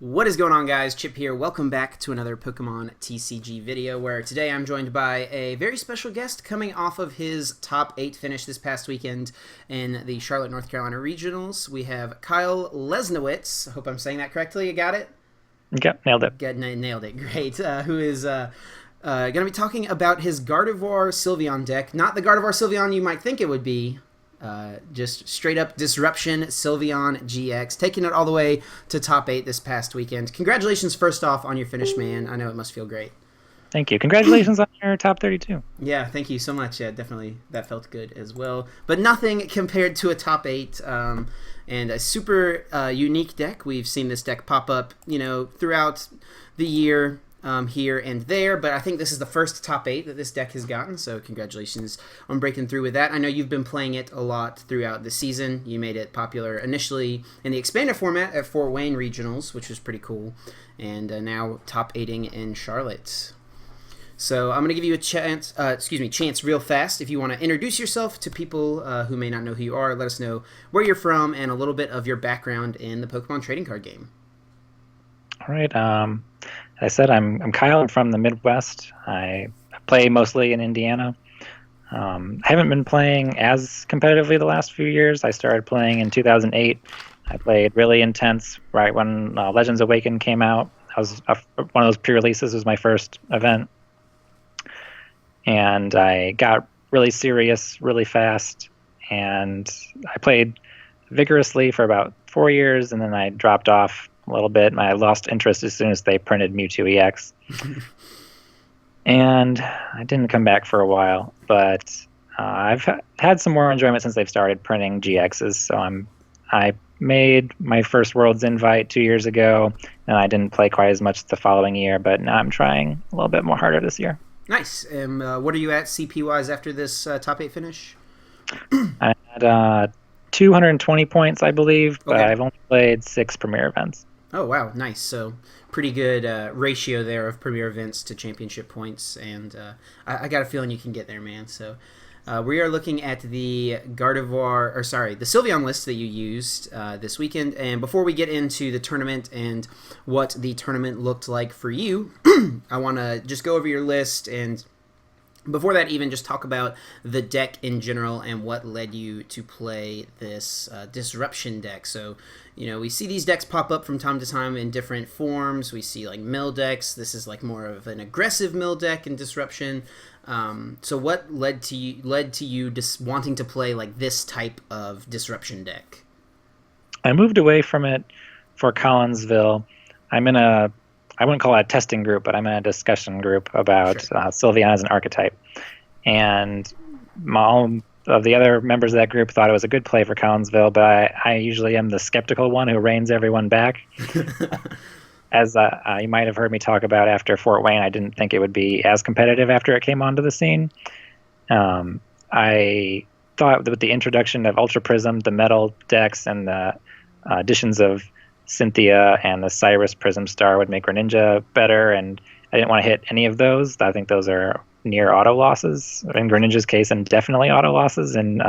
What is going on, guys? Chip here. Welcome back to another Pokemon TCG video, where today I'm joined by a very special guest coming off of his top 8 finish this past weekend in the Charlotte, North Carolina Regionals. We have Kyle Lesniewicz. I hope I'm saying that correctly. You got it? Yep, nailed it. Nailed it. Great. Who is going to be talking about his Gardevoir Sylveon deck. Not the Gardevoir Sylveon you might think it would be. Just straight up Disruption Sylveon GX, taking it all the way to top 8 this past weekend. Congratulations, first off, on your finish, man. I know it must feel great. Thank you. Congratulations on your top 32. Yeah, thank you so much. Yeah, definitely. That felt good as well. But nothing compared to a top 8 and a super unique deck. We've seen this deck pop up, throughout the year. Here and there, but I think this is the first top 8 that this deck has gotten, so congratulations on breaking through with that. I know you've been playing it a lot throughout the season. You made it popular initially in the expanded format at Fort Wayne Regionals, which was pretty cool, and now top 8ing in Charlotte. So I'm going to give you a chance real fast. If you want to introduce yourself to people who may not know who you are, let us know where you're from and a little bit of your background in the Pokemon trading card game. All right. As I said, I'm Kyle. I'm from the Midwest. I play mostly in Indiana. I haven't been playing as competitively the last few years. I started playing in 2008. I played really intense right when Legends Awakened came out. I was one of those pre-releases. Was my first event, and I got really serious really fast. And I played vigorously for about 4 years, and then I dropped off a little bit, and I lost interest as soon as they printed Mewtwo EX. And I didn't come back for a while, but I've had some more enjoyment since they've started printing GXs. So I made my first Worlds invite 2 years ago, and I didn't play quite as much the following year, but now I'm trying a little bit more harder this year. Nice. And what are you at CP-wise after this top 8 finish? I had 220 points, I believe, but I've only played 6 Premier events. Oh, wow. Nice. So pretty good ratio there of premier events to championship points. And I got a feeling you can get there, man. So we are looking at the the Sylveon list that you used this weekend. And before we get into the tournament and what the tournament looked like for you, I want to just go over your list, and before that, even just talk about the deck in general and what led you to play this Disruption deck. So, we see these decks pop up from time to time in different forms. We see like mill decks. This is like more of an aggressive mill deck in Disruption. So what led to you just wanting to play like this type of Disruption deck? I moved away from it for Collinsville. I wouldn't call it a testing group, but I'm in a discussion group about Sylveon as an archetype. And all of the other members of that group thought it was a good play for Collinsville, but I usually am the skeptical one who reins everyone back. As you might have heard me talk about after Fort Wayne, I didn't think it would be as competitive after it came onto the scene. I thought with the introduction of Ultra Prism, the metal decks, and the additions of Cynthia and the Cyrus Prism Star would make Greninja better, and I didn't want to hit any of those. I think those are near auto losses in Greninja's case, and definitely auto losses in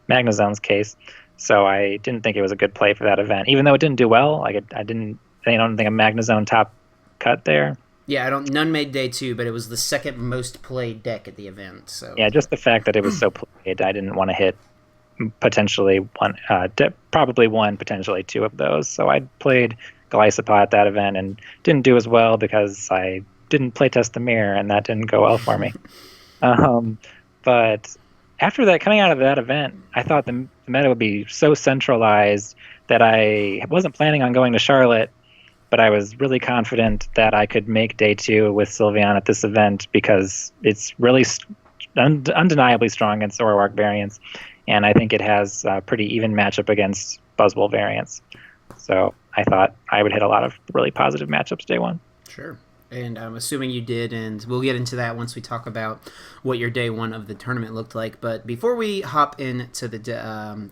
Magnezone's case. So I didn't think it was a good play for that event, even though it didn't do well. I don't think a Magnezone top cut there. Yeah, none made day 2, but it was the second most played deck at the event. So yeah, just the fact that it was so played, I didn't want to hit potentially one, probably one, potentially 2 of those. So I played Glycopod at that event and didn't do as well because I didn't play test the mirror, and that didn't go well for me. But after that, coming out of that event, I thought the meta would be so centralized that I wasn't planning on going to Charlotte, but I was really confident that I could make day 2 with Sylveon at this event because it's really undeniably strong against Zoroark variants. And I think it has a pretty even matchup against Buzzwole variants. So I thought I would hit a lot of really positive matchups day 1. Sure. And I'm assuming you did, and we'll get into that once we talk about what your day 1 of the tournament looked like. But before we hop into the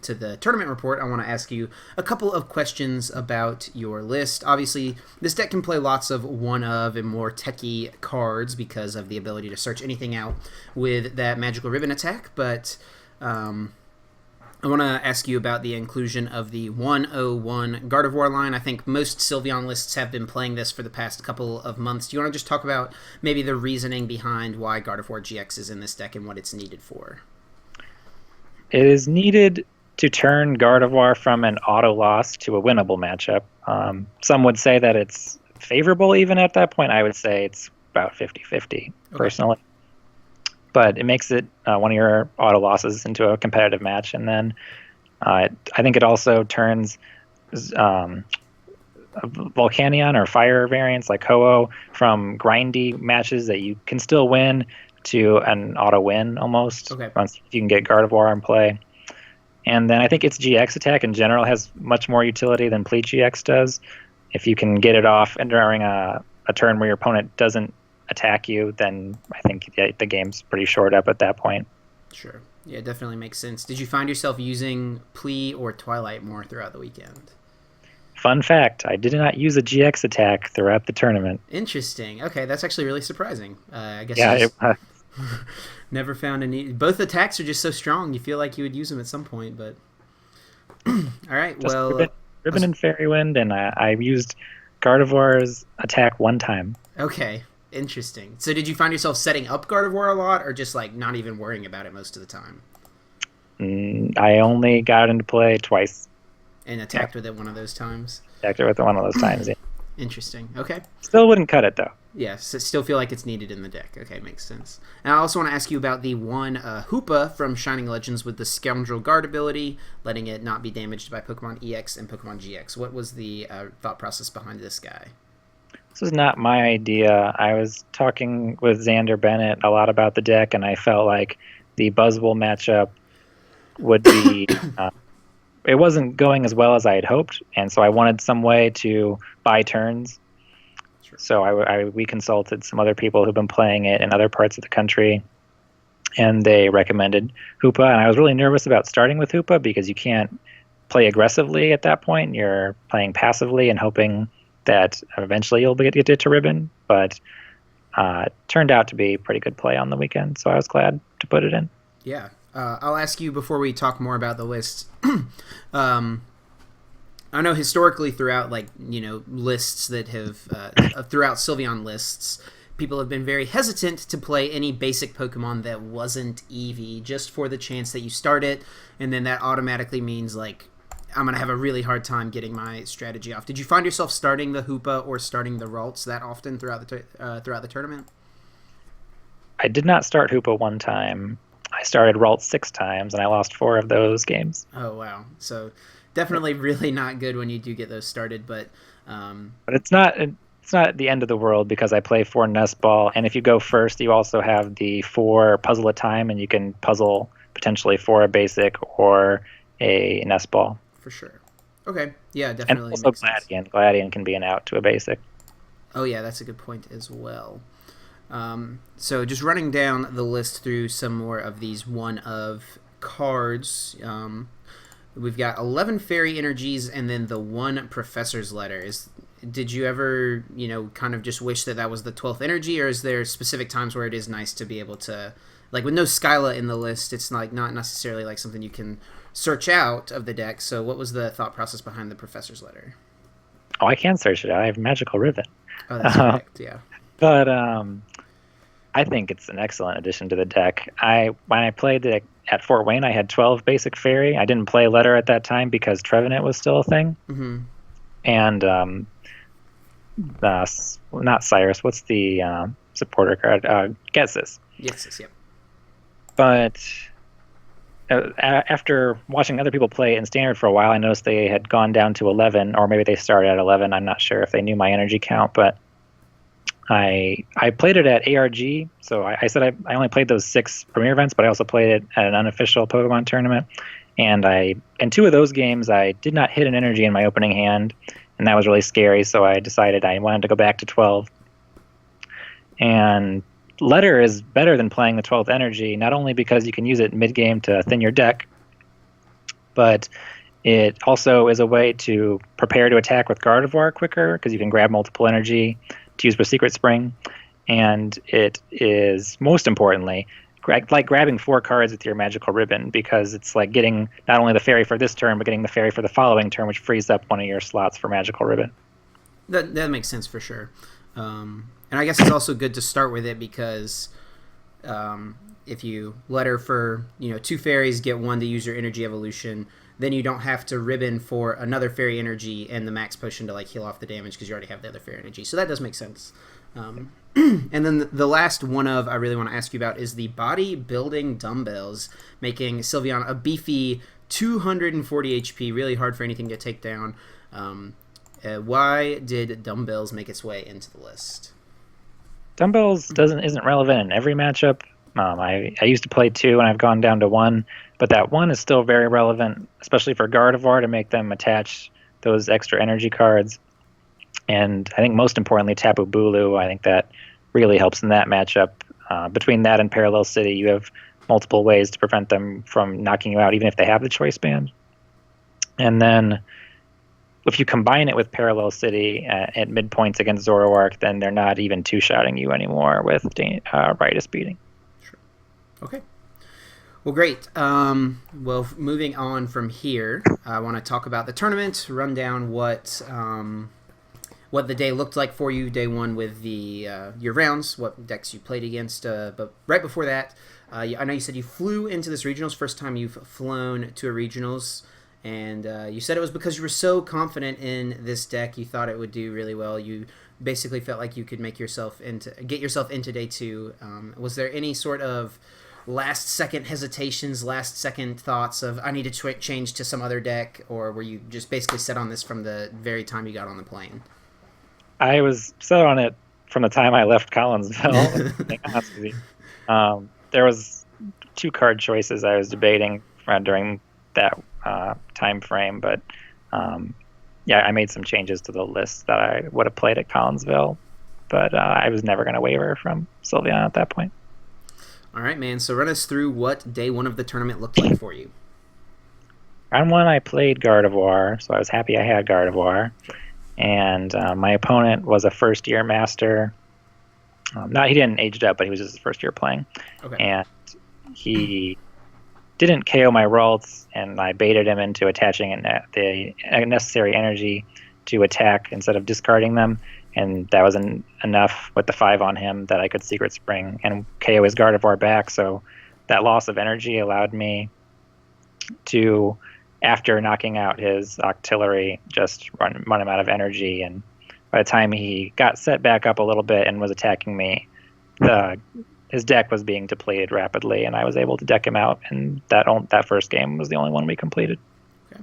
to the tournament report, I want to ask you a couple of questions about your list. Obviously, this deck can play lots of one-of and more techie cards because of the ability to search anything out with that Magical Ribbon attack, but I want to ask you about the inclusion of the 101 Gardevoir line. I think most Sylveon lists have been playing this for the past couple of months. Do you want to just talk about maybe the reasoning behind why Gardevoir GX is in this deck and what it's needed for? It is needed to turn Gardevoir from an auto loss to a winnable matchup. Some would say that it's favorable even at that point. I would say it's about 50-50 personally. But it makes it one of your auto losses into a competitive match. And then I think it also turns Volcanion or fire variants like Ho-Oh from grindy matches that you can still win to an auto win almost. Once you can get Gardevoir in play. And then I think its GX attack in general has much more utility than Pleat GX does. If you can get it off and during a turn where your opponent doesn't attack you, then I think the game's pretty short up at that point. Sure. Yeah, it definitely makes sense. Did you find yourself using Plea or Twilight more throughout the weekend? Fun fact, I did not use a GX attack throughout the tournament. Interesting. Okay, that's actually really surprising. I guess never found any... Both attacks are just so strong, you feel like you would use them at some point, but... All right, just well... Ribbon and Fairy Wind, and I used Gardevoir's attack one time. Okay. Interesting. So did you find yourself setting up Gardevoir a lot or just like not even worrying about it most of the time? I only got into play twice. And attacked with it one of those times? Attacked it with one of those times, yeah. Interesting. Okay. Still wouldn't cut it, though. Yes, it still feel like it's needed in the deck. Okay, makes sense. And I also want to ask you about the one Hoopa from Shining Legends with the Scoundrel Guard ability, letting it not be damaged by Pokemon EX and Pokemon GX. What was the thought process behind this guy? This was not my idea. I was talking with Xander Bennett a lot about the deck, and I felt like the Buzzwole matchup would be... it wasn't going as well as I had hoped, and so I wanted some way to buy turns. Sure. So we consulted some other people who've been playing it in other parts of the country, and they recommended Hoopa, and I was really nervous about starting with Hoopa because you can't play aggressively at that point. You're playing passively and hoping that eventually you'll get it to Ribbon, but it turned out to be a pretty good play on the weekend, so I was glad to put it in. Yeah. I'll ask you before we talk more about the list. I know historically throughout, lists that have, throughout Sylveon lists, people have been very hesitant to play any basic Pokemon that wasn't Eevee, just for the chance that you start it, and then that automatically means, I'm going to have a really hard time getting my strategy off. Did you find yourself starting the Hoopa or starting the Ralts that often throughout the tournament? I did not start Hoopa one time. I started Ralts 6 times, and I lost 4 of those games. Oh, wow. So definitely really not good when you do get those started, but... But it's not the end of the world because I play 4 Nest Ball, and if you go first, you also have the 4 Puzzle a Time, and you can puzzle potentially for a basic or a Nest Ball. For sure. Okay. Yeah, definitely. And also Gladian. Gladian can be an out to a basic. Oh, yeah, that's a good point as well. So just running down the list through some more of these one-of cards. We've got 11 Fairy Energies and then the 1 Professor's Letter. Did you ever, kind of just wish that was the 12th energy, or is there specific times where it is nice to be able to... with no Skyla in the list, it's not necessarily something you can search out of the deck. So what was the thought process behind the Professor's Letter? Oh, I can search it out. I have Magical Ribbon. Oh, that's correct, yeah. But I think it's an excellent addition to the deck. When I played it at Fort Wayne, I had 12 basic Fairy. I didn't play Letter at that time because Trevenant was still a thing. Mm-hmm. And not Cyrus. What's the supporter card? Getsis. Getsis, yep. But after watching other people play in Standard for a while, I noticed they had gone down to 11, or maybe they started at 11. I'm not sure if they knew my energy count, but I played it at ARG, so I said I only played those 6 premier events, but I also played it at an unofficial Pokemon tournament. And in 2 of those games, I did not hit an energy in my opening hand, and that was really scary, so I decided I wanted to go back to 12. And Letter is better than playing the 12th energy, not only because you can use it mid-game to thin your deck, but it also is a way to prepare to attack with Gardevoir quicker, because you can grab multiple energy to use with Secret Spring. And it is, most importantly, like grabbing 4 cards with your magical ribbon, because it's like getting not only the fairy for this turn, but getting the fairy for the following turn, which frees up one of your slots for magical ribbon. That makes sense for sure. And I guess it's also good to start with it because if you let her for 2 fairies, get 1 to use your energy evolution, then you don't have to ribbon for another fairy energy and the max potion to like heal off the damage because you already have the other fairy energy. So that does make sense. And then the last one I really want to ask you about is the bodybuilding dumbbells, making Sylveon a beefy 240 HP, really hard for anything to take down. Why did dumbbells make its way into the list? Dumbbells isn't relevant in every matchup. I used to play 2 and I've gone down to 1, but that 1 is still very relevant, especially for Gardevoir, to make them attach those extra energy cards. And I think most importantly, Tapu Bulu, I think that really helps in that matchup. Between that and Parallel City, you have multiple ways to prevent them from knocking you out, even if they have the choice band. And then if you combine it with Parallel City at midpoints against Zoroark, then they're not even two-shotting you anymore with Ritus Beating. Sure. Okay. Well, great. Well, moving on from here, I want to talk about the tournament, run down what the day looked like for you, day 1 with your rounds, what decks you played against. But right before that, I know you said you flew into this regionals, first time you've flown to a regionals, and you said it was because you were so confident in this deck, you thought it would do really well. You basically felt like you could get yourself into day 2. Was there any sort of last-second hesitations, last-second thoughts of, I need to change to some other deck, or were you just basically set on this from the very time you got on the plane? I was set on it from the time I left Collinsville. To be honest with you. There was 2 card choices I was debating during that time frame, but I made some changes to the list that I would have played at Collinsville, but I was never going to waver from Sylveon at that point. All right, man. So run us through what day 1 of the tournament looked like for you. Round 1, I played Gardevoir, so I was happy I had Gardevoir. Sure. And my opponent was a first-year master. He didn't age up, but he was just his first year playing. Okay. And he didn't KO my Ralts, and I baited him into attaching the necessary energy to attack instead of discarding them. And that was enough with the 5 on him that I could Secret Spring and KO his Gardevoir back. So that loss of energy allowed me to, after knocking out his Octillery, just run him out of energy. And by the time he got set back up a little bit and was attacking me, his deck was being depleted rapidly, and I was able to deck him out. And that first game was the only one we completed. Okay.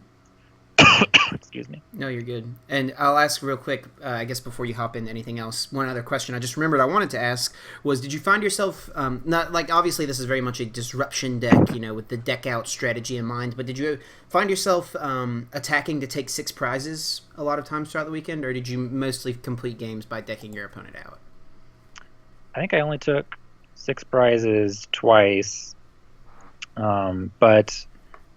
Excuse me. No, you're good. And I'll ask real quick, I guess before you hop into anything else, one other question I just remembered I wanted to ask was, did you find yourself, not like, obviously this is very much a disruption deck, with the deck out strategy in mind, but did you find yourself attacking to take 6 prizes a lot of times throughout the weekend, or did you mostly complete games by decking your opponent out? I think I only took 6 prizes twice, but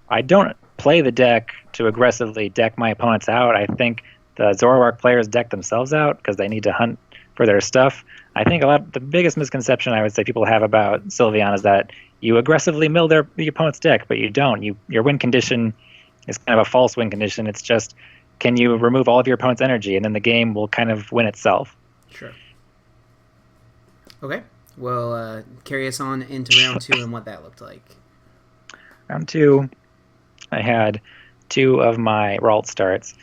I don't play the deck to aggressively deck my opponents out. I think the Zoroark players deck themselves out because they need to hunt for their stuff. I think the biggest misconception I would say people have about Sylveon is that you aggressively mill the opponent's deck, but you don't. Your win condition is kind of a false win condition. It's just, can you remove all of your opponent's energy, and then the game will kind of win itself. Sure. Okay. Well, carry us on into round 2 and what that looked like. Round 2, I had 2 of my Ralt starts,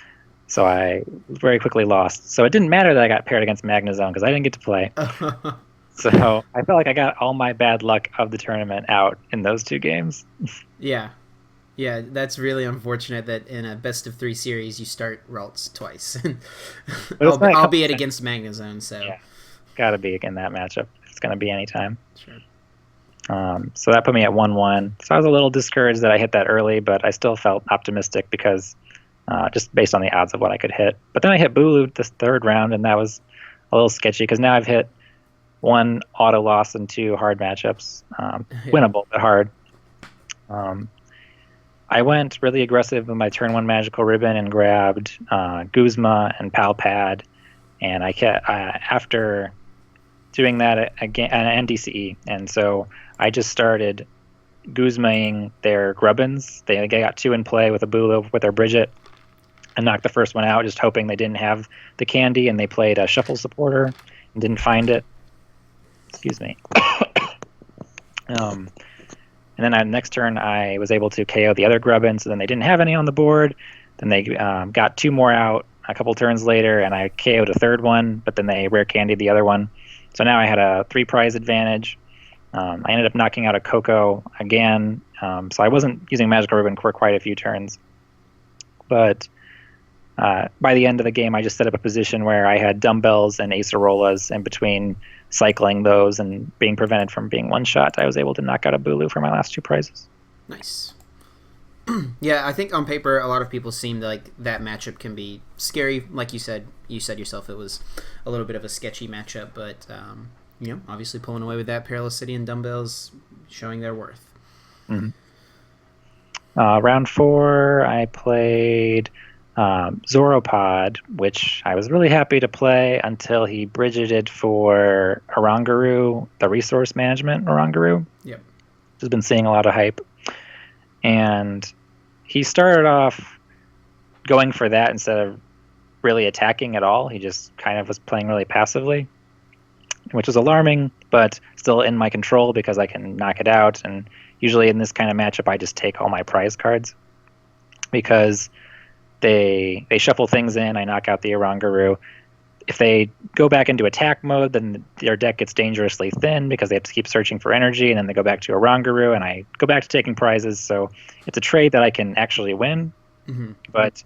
so I very quickly lost. So it didn't matter that I got paired against Magnezone because I didn't get to play. So I felt like I got all my bad luck of the tournament out in those 2 games. Yeah, that's really unfortunate that in a best-of-3 series you start Ralts twice. Albeit against Magnezone, so... Yeah, gotta be in that matchup. It's going to be anytime. Sure. So that put me at 1-1. So I was a little discouraged that I hit that early, but I still felt optimistic because just based on the odds of what I could hit. But then I hit Bulu this 3rd round, and that was a little sketchy because now I've hit 1 auto loss and 2 hard matchups. Winnable, but hard. I went really aggressive with my turn 1 Magical Ribbon and grabbed Guzma and Palpad, and I kept after doing that again and DCE, and so I just started Guzmaing their Grubbins. They got 2 in play with a Bulu with their Bridget, and knocked the first one out, just hoping they didn't have the candy, and they played a Shuffle Supporter and didn't find it. Excuse me. And then on the next turn, I was able to KO the other Grubbin, so then they didn't have any on the board. Then they got 2 more out a couple turns later, and I KO'd a third one, but then they rare candied the other one. So now I had a 3-prize advantage. I ended up knocking out a Coco again, so I wasn't using Magical Ribbon for quite a few turns. But by the end of the game, I just set up a position where I had dumbbells and Acerolas, and between cycling those and being prevented from being one-shot, I was able to knock out a Bulu for my last 2 prizes. Nice. Yeah, I think on paper, a lot of people seem like that matchup can be scary. Like you said yourself, it was a little bit of a sketchy matchup, but obviously pulling away with that Perilous City and dumbbells, showing their worth. Mm-hmm. Round 4, I played Zoropod, which I was really happy to play until he bridgeted for Oranguru, the resource management Oranguru. Yep. Has been seeing a lot of hype. And he started off going for that instead of really attacking at all. He just kind of was playing really passively, which was alarming, but still in my control because I can knock it out. And usually in this kind of matchup, I just take all my prize cards because they shuffle things in. I knock out the Oranguru. If they go back into attack mode, then their deck gets dangerously thin because they have to keep searching for energy, and then they go back to Oranguru, and I go back to taking prizes. So it's a trade that I can actually win. Mm-hmm. But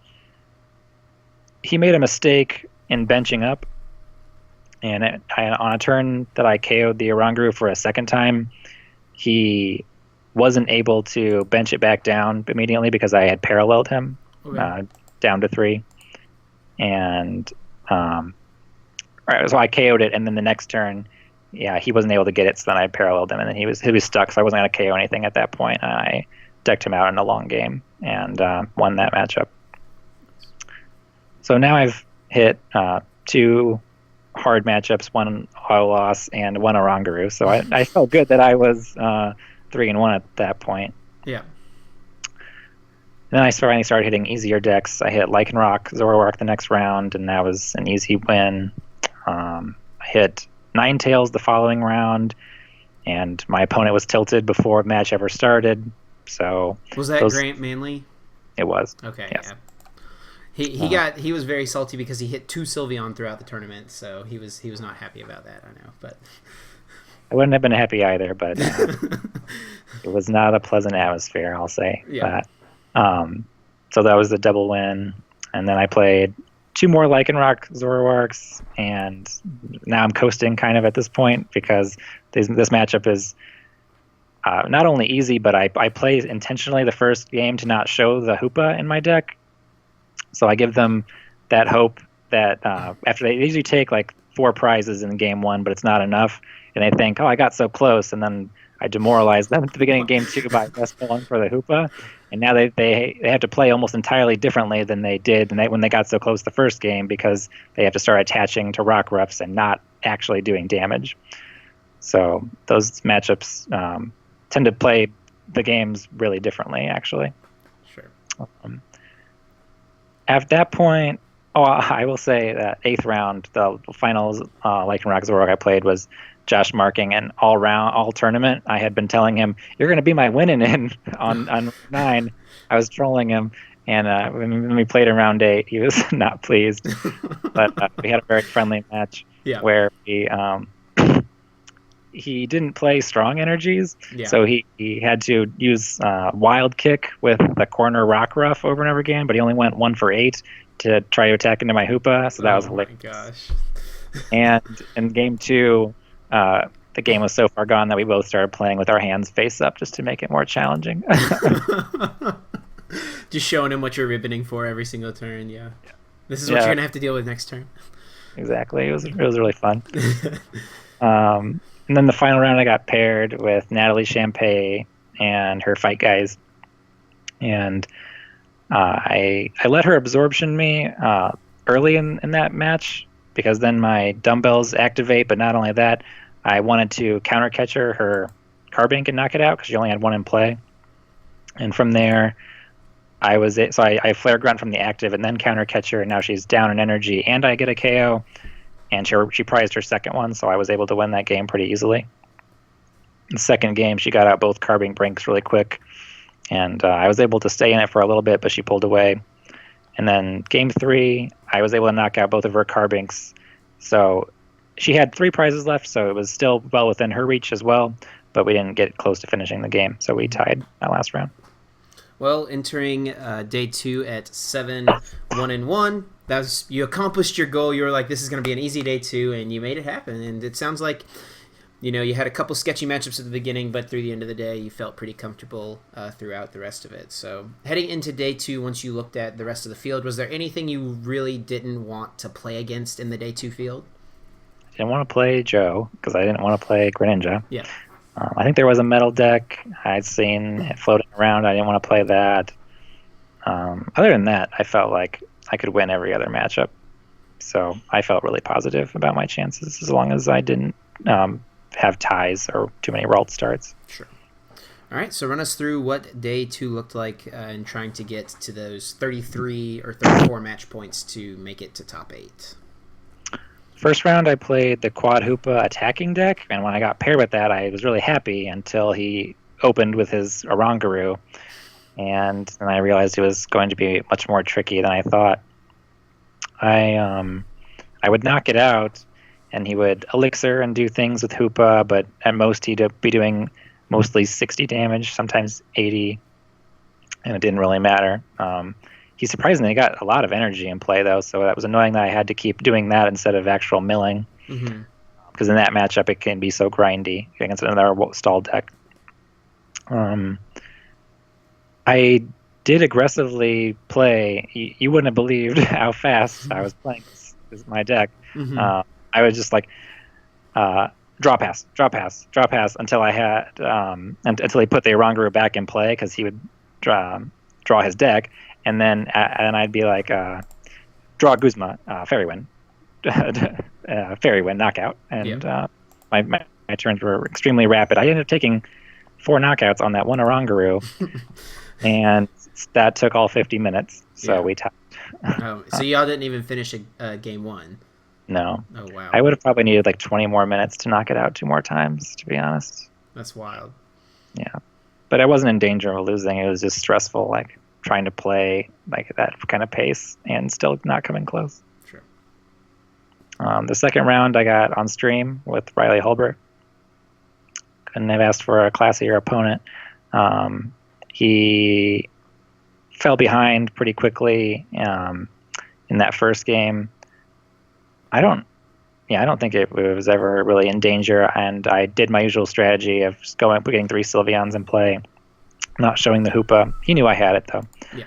he made a mistake in benching up, and on a turn that I KO'd the Oranguru for a second time, he wasn't able to bench it back down immediately because I had paralleled him down to 3. And so I KO'd it, and then the next turn, he wasn't able to get it, so then I paralleled him, and then he was stuck, so I wasn't going to KO anything at that point. I decked him out in a long game and won that matchup. So now I've hit 2 hard matchups, 1 auto loss and 1 Oranguru, so I felt good that I was 3-1 at that point. Yeah. Then I finally started hitting easier decks. I hit Lycanroc, Zoroark the next round, and that was an easy win. I hit Ninetales the following round, and my opponent was tilted before the match ever started. So was that Grant Manley? It was. Okay. Yes. Yeah. He was very salty because he hit 2 Sylveon throughout the tournament, so he was not happy about that. I know, but I wouldn't have been happy either. But it was not a pleasant atmosphere, I'll say. Yeah. So that was the double win, and then I played 2 more Lycanroc Zoroarks, and now I'm coasting kind of at this point because this matchup is not only easy, but I play intentionally the first game to not show the Hoopa in my deck. So I give them that hope that after they usually take like 4 prizes in game 1, but it's not enough, and they think, oh, I got so close, and then I demoralized them at the beginning of game 2 by pulling for the Hoopa, and now they have to play almost entirely differently than they did when they got so close the first game because they have to start attaching to Rockruffs and not actually doing damage. So those matchups tend to play the games really differently, actually. Sure. At that point, I will say that 8th round, the finals Lycanroc Zoroark I played was Josh Marking, and all tournament I had been telling him, you're going to be my winning in on 9. I was trolling him, and when we played in round 8, he was not pleased. But we had a very friendly match where he didn't play strong energies, so he had to use Wild Kick with the corner Rockruff over and over again, but he only went 1 for 8 to try to attack into my Hoopa, so that was hilarious. Oh my gosh. And in game 2, the game was so far gone that we both started playing with our hands face up just to make it more challenging. Just showing him what you're ribboning for every single turn, yeah. This is what you're going to have to deal with next turn. Exactly. It was really fun. And then the final round I got paired with Natalie Champagne and her Fight Guys. And I let her absorption me early in that match because then my dumbbells activate, but not only that, I wanted to counter catcher her Carbink and knock it out because she only had one in play. And from there, I Flare Grunt from the active and then counter catcher, and now she's down in energy, and I get a KO, and she prized her second one, so I was able to win that game pretty easily. The second game, she got out both Carbink Brinks really quick, and I was able to stay in it for a little bit, but she pulled away. And then game 3, I was able to knock out both of her Carbinks. So she had 3 prizes left, so it was still well within her reach as well, but we didn't get close to finishing the game, so we tied that last round. Well, entering day 2 at 7-1-1, you accomplished your goal. You were like, this is going to be an easy day 2, and you made it happen. And it sounds like, you had a couple sketchy matchups at the beginning, but through the end of the day, you felt pretty comfortable throughout the rest of it. So heading into day 2, once you looked at the rest of the field, was there anything you really didn't want to play against in the day 2 field? I didn't want to play Joe because I didn't want to play Greninja. Yeah. I think there was a metal deck I'd seen it floating around. I didn't want to play that. Other than that, I felt like I could win every other matchup. So I felt really positive about my chances as long as I didn't have ties or too many Ralt starts. Sure. All right, so run us through what day 2 looked like in trying to get to those 33 or 34 match points to make it to top 8. First round, I played the Quad Hoopa attacking deck, and when I got paired with that, I was really happy until he opened with his Oranguru, and then I realized it was going to be much more tricky than I thought. I would knock it out, and he would Elixir and do things with Hoopa, but at most he'd be doing mostly 60 damage, sometimes 80, and it didn't really matter. He surprisingly got a lot of energy in play, though, so that was annoying that I had to keep doing that instead of actual milling. Because in that matchup, it can be so grindy against another stall deck. I did aggressively play. You wouldn't have believed how fast I was playing this my deck. I was just like, draw pass until I had until he put the Oranguru back in play because he would draw his deck. And then I'd be like, draw Guzma, Fairy Wind, Fairy Wind, knockout. And my turns were extremely rapid. I ended up taking 4 knockouts on that one Oranguru, and that took all 50 minutes. So we tied. So y'all didn't even finish game 1? No. Oh, wow. I would have probably needed like 20 more minutes to knock it out 2 more times, to be honest. That's wild. Yeah. But I wasn't in danger of losing. It was just stressful, like, trying to play like that kind of pace and still not coming close. Sure. The second round I got on stream with Riley Hulbert. Couldn't have asked for a classier opponent. He fell behind pretty quickly in that first game. I don't think it was ever really in danger, and I did my usual strategy of just getting 3 Sylveons in play, not showing the Hoopa. He knew I had it, though. Yeah.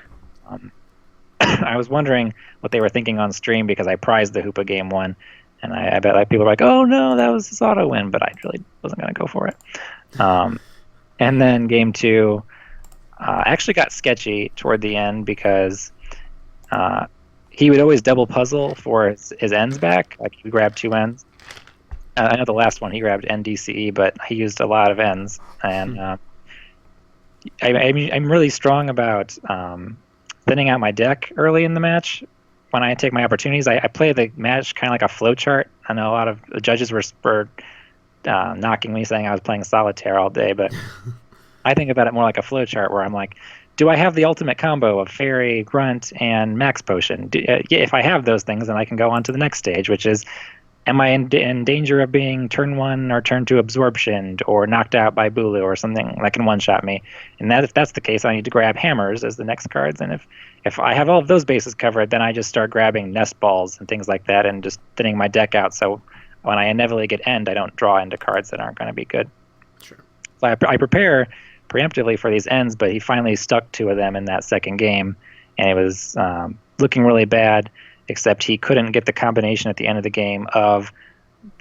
I was wondering what they were thinking on stream because I prized the Hoopa game 1, and I bet like people were like, "Oh no, that was his auto win," but I really wasn't going to go for it. And then game 2 actually got sketchy toward the end because he would always double puzzle for his ends back. Like he would grab 2 ends. I know the last one he grabbed NDCE, but he used a lot of ends, and I'm really strong about thinning out my deck early in the match. When I take my opportunities, I play the match kind of like a flow chart. I know a lot of the judges were knocking me, saying I was playing solitaire all day, but I think about it more like a flow chart where I'm like, do I have the ultimate combo of Fairy, Grunt, and Max Potion? If I have those things, then I can go on to the next stage, which is, am I in danger of being turn 1 or turn 2 absorptioned or knocked out by Bulu or something that can one-shot me? And if that's the case, I need to grab hammers as the next cards. And if I have all of those bases covered, then I just start grabbing nest balls and things like that and just thinning my deck out. So when I inevitably get end, I don't draw into cards that aren't going to be good. Sure. So I prepare preemptively for these ends, but he finally stuck 2 of them in that second game, and it was looking really bad, except he couldn't get the combination at the end of the game of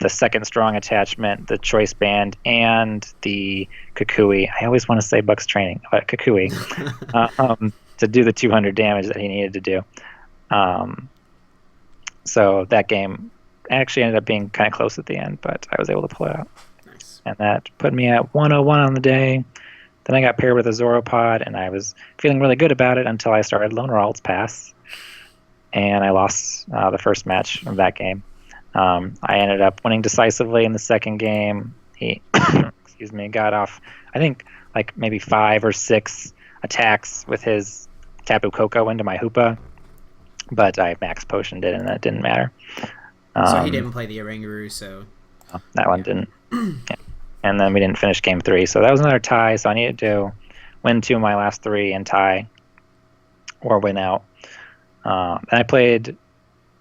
the second strong attachment, the choice band, and the Kukui. I always want to say Buck's training, but Kukui, to do the 200 damage that he needed to do. So that game actually ended up being kind of close at the end, but I was able to pull it out. Nice. And that put me at 101 on the day. Then I got paired with a Zoropod, and I was feeling really good about it until I started Lone Ralts Pass, and I lost the first match of that game. I ended up winning decisively in the second game. He, excuse me, got off, I think, like maybe 5 or 6 attacks with his Tapu Koko into my Hoopa, but I max potioned it, and that didn't matter. So he didn't play the Oranguru, so... No, that one didn't. Yeah. And then we didn't finish game 3, so that was another tie, so I needed to win 2 of my last 3 and tie, or win out. And I played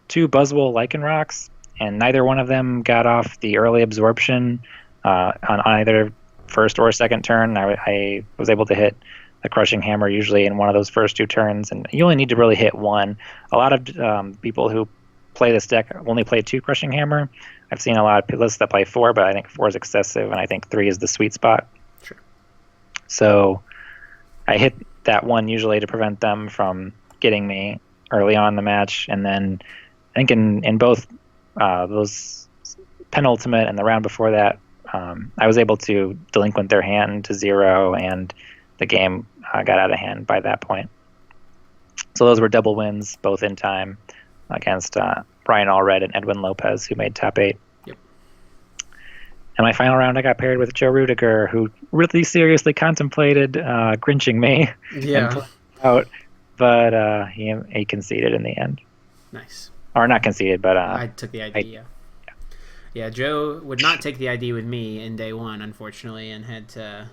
2 Buzzwole Lycanrocs, and neither one of them got off the early absorption on either first or second turn. I was able to hit the Crushing Hammer usually in one of those first 2 turns, and you only need to really hit one. A lot of people who play this deck only play 2 Crushing Hammer. I've seen a lot of lists that play 4, but I think 4 is excessive, and I think 3 is the sweet spot. Sure. So I hit that one usually to prevent them from getting me early on in the match, and then I think in both those penultimate and the round before that, I was able to delinquent their hand to 0, and the game got out of hand by that point. So those were double wins, both in time, against Brian Allred and Edwin Lopez, who made top 8. Yep. And my final round, I got paired with Joe Rudiger, who really seriously contemplated grinching me and pulling out, but he conceded in the end. Nice. Or not conceded, but I took the ID. Yeah, Joe would not take the ID with me in day 1, unfortunately, and had to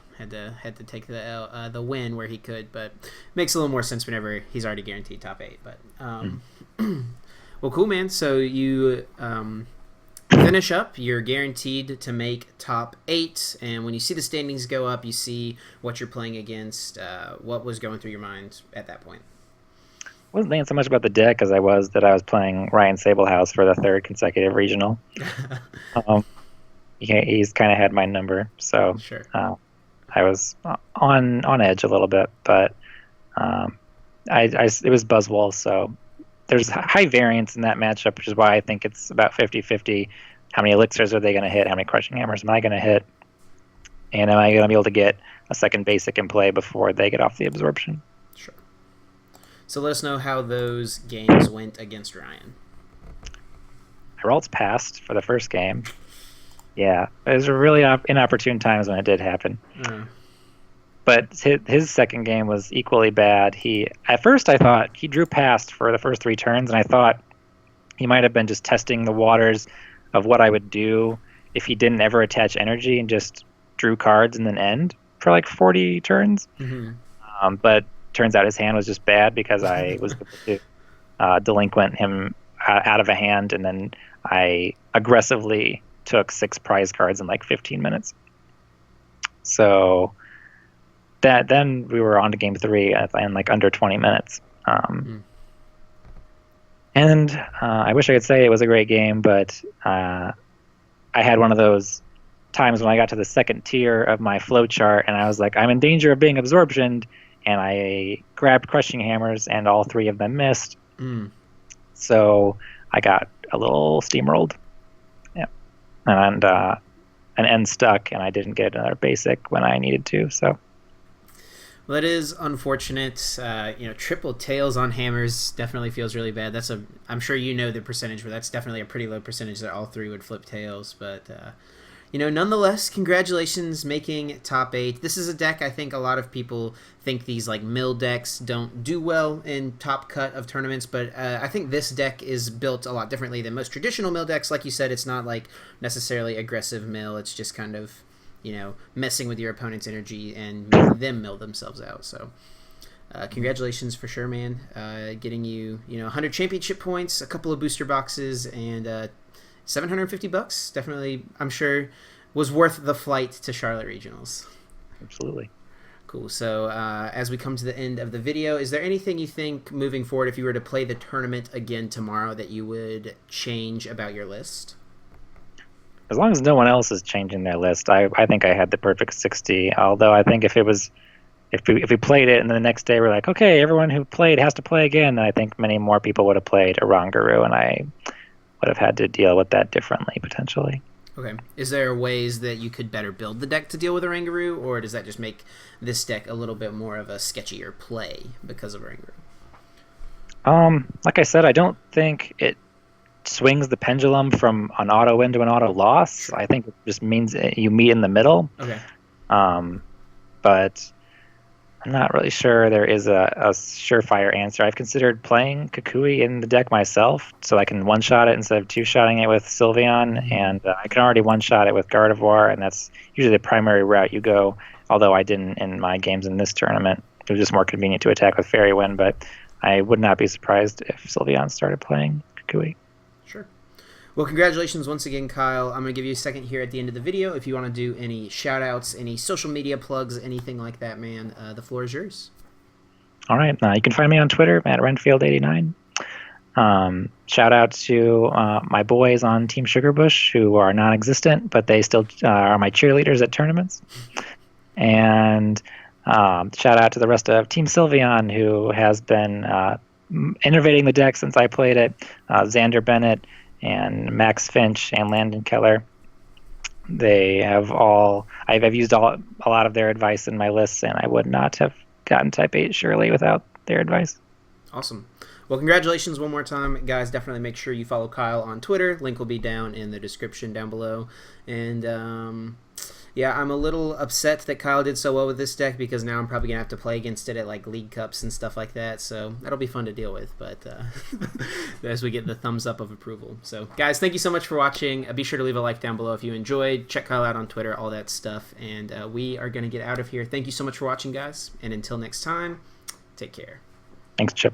take the win where he could. But makes a little more sense whenever he's already guaranteed top 8. But well, cool, man. So you finish up. You're guaranteed to make top 8, and when you see the standings go up, you see what you're playing against. What was going through your mind at that point? I wasn't thinking so much about the deck as I was playing Ryan Sablehouse for the 3rd consecutive regional. He's kind of had my number, so sure. I was on edge a little bit, but it was Buzzwole, so there's high variance in that matchup, which is why I think it's about 50-50. How many elixirs are they going to hit? How many Crushing Hammers am I going to hit? And am I going to be able to get a second basic in play before they get off the absorption? Sure. So let us know how those games went against Ryan. I Ralts passed for the first game. Yeah, it was really inopportune times when it did happen. But his second game was equally bad. At first I thought he drew past for the first 3 turns, and I thought he might have been just testing the waters of what I would do if he didn't ever attach energy and just drew cards and then end for like 40 turns. Mm-hmm. But turns out his hand was just bad because I was able to delinquent him out of a hand, and then I aggressively took 6 prize cards in like 15 minutes. So then we were on to game 3 in like under 20 minutes. And I wish I could say it was a great game, but I had one of those times when I got to the second tier of my flowchart, and I was like, I'm in danger of being absorptioned, and I grabbed Crushing Hammers, and all 3 of them missed. So I got a little steamrolled. Yeah. And an end stuck, and I didn't get another basic when I needed to, so... Well, that is unfortunate. Triple tails on hammers definitely feels really bad. I'm sure you know the percentage, but that's definitely a pretty low percentage that all 3 would flip tails. But, nonetheless, congratulations making top 8. This is a deck I think a lot of people think these like mill decks don't do well in top cut of tournaments, but I think this deck is built a lot differently than most traditional mill decks. Like you said, it's not like necessarily aggressive mill. It's just kind of messing with your opponent's energy and making them mill themselves out. So congratulations for sure, man. Getting you 100 championship points, a couple of booster boxes, and $750. Definitely, I'm sure, was worth the flight to Charlotte Regionals. Absolutely. Cool. So as we come to the end of the video, is there anything you think moving forward, if you were to play the tournament again tomorrow, that you would change about your list? As long as no one else is changing their list, I think I had the perfect 60. Although I think if we played it and the next day we're like, okay, everyone who played has to play again, then I think many more people would have played Oranguru, and I would have had to deal with that differently potentially. Okay. Is there ways that you could better build the deck to deal with Oranguru, or does that just make this deck a little bit more of a sketchier play because of Oranguru? Like I said, I don't think it swings the pendulum from an auto win to an auto loss. Sure. I think it just means you meet in the middle. Okay. But I'm not really sure there is a surefire answer. I've considered playing Kukui in the deck myself, so I can one-shot it instead of two-shotting it with Sylveon, and I can already one-shot it with Gardevoir, and that's usually the primary route you go, although I didn't in my games in this tournament. It was just more convenient to attack with Fairy Wind, but I would not be surprised if Sylveon started playing Kukui. Sure. Well, congratulations once again, Kyle. I'm going to give you a second here at the end of the video. If you want to do any shout-outs, any social media plugs, anything like that, man, the floor is yours. All right. You can find me on Twitter at Renfield89. Shout out to my boys on Team Sugarbush who are non-existent, but they still are my cheerleaders at tournaments. And shout out to the rest of Team Sylveon, who has been innovating the deck since I played it. Xander Bennett and Max Finch and Landon Keller. They have I've used a lot of their advice in my lists, and I would not have gotten Type 8 surely without their advice. Awesome. Well, congratulations one more time, guys. Definitely make sure you follow Kyle on Twitter. Link will be down in the description down below. And yeah, I'm a little upset that Kyle did so well with this deck because now I'm probably going to have to play against it at like League Cups and stuff like that. So that'll be fun to deal with, but as we get the thumbs up of approval. So guys, thank you so much for watching. Be sure to leave a like down below if you enjoyed. Check Kyle out on Twitter, all that stuff. And we are going to get out of here. Thank you so much for watching, guys. And until next time, take care. Thanks, Chip.